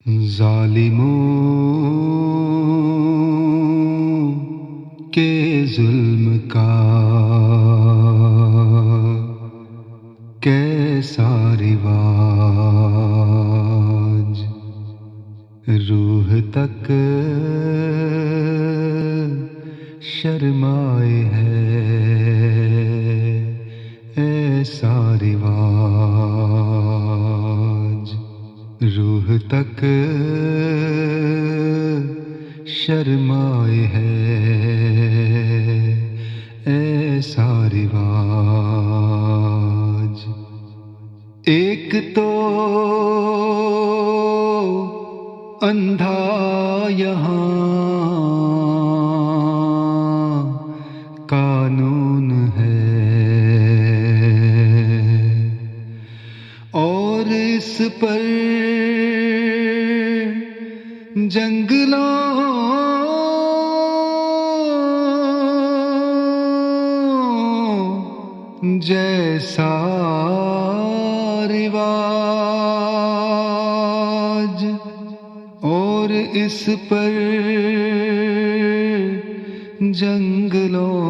ظالموں کے ظلم کا کیسا رواج، روح تک شرمائے ہے ایسا رواج، روح تک شرمائے ہے ایسا رواج۔ ایک تو اندھا یہاں قانون ہے اور اس پر جنگلوں جیسا رواج، اور اس پر جنگلوں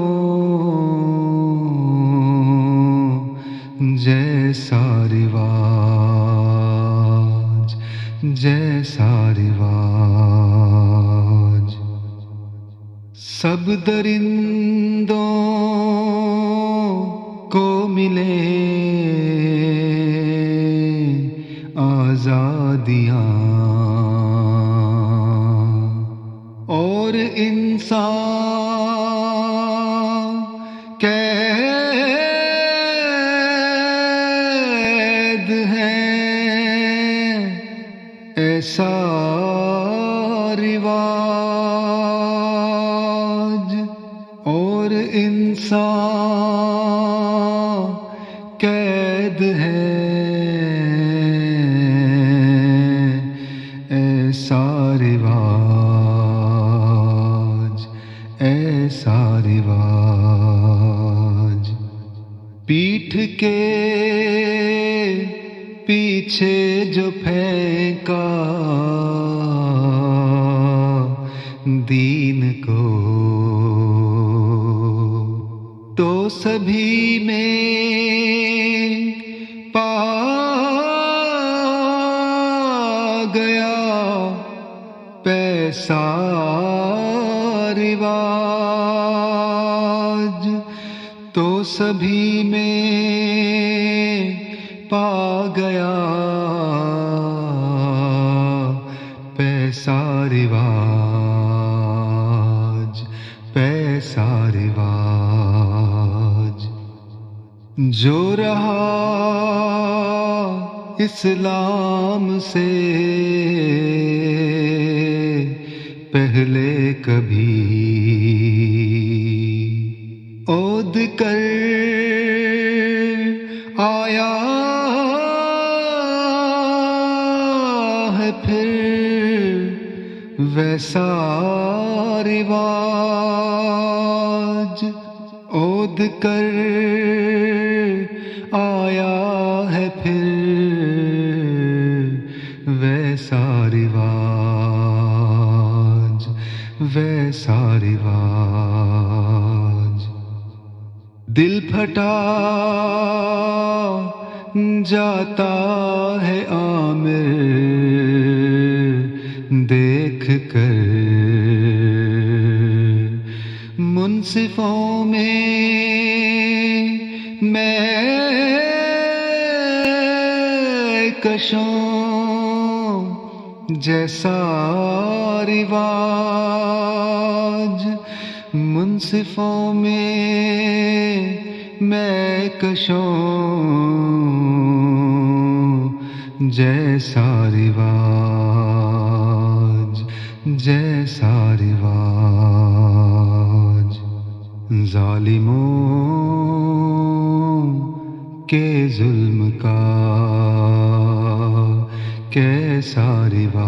جیسا رواج، جیسا رواج۔ سب درندوں کو ملے آزادیاں اور انسان قید ہیں ایسا رواج، اور انسان قید ہے ایسا رواج، ایسا رواج۔ پیٹھ کے پیچھے جو پھینکا دین کو، تو سبھی میں پا گیا پیسہ رواج، تو سبھی میں پا گیا پیسہ رواج، پیسہ رواج۔ جو رہا اسلام سے پہلے کبھی عہد کر آیا ہے پھر ویسا رواج، عہد کر آیا ہے پھر ویسا رواج، ویسا رواج۔ دل پھٹا جاتا ہے عامر دیکھ کر منصفوں میں میں کشوں جیسا رواج، منصفوں میں میں کشوں جیسا رواج، جیسا رواج۔ ظالموں کے ظلم کا کیسا رواج،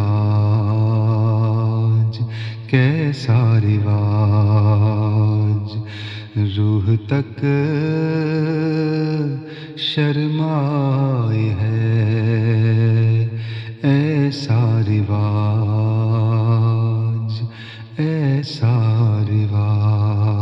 کیسا رواج، روح تک شرمائے ہے ایسا رواج۔ رواج ایسا رواج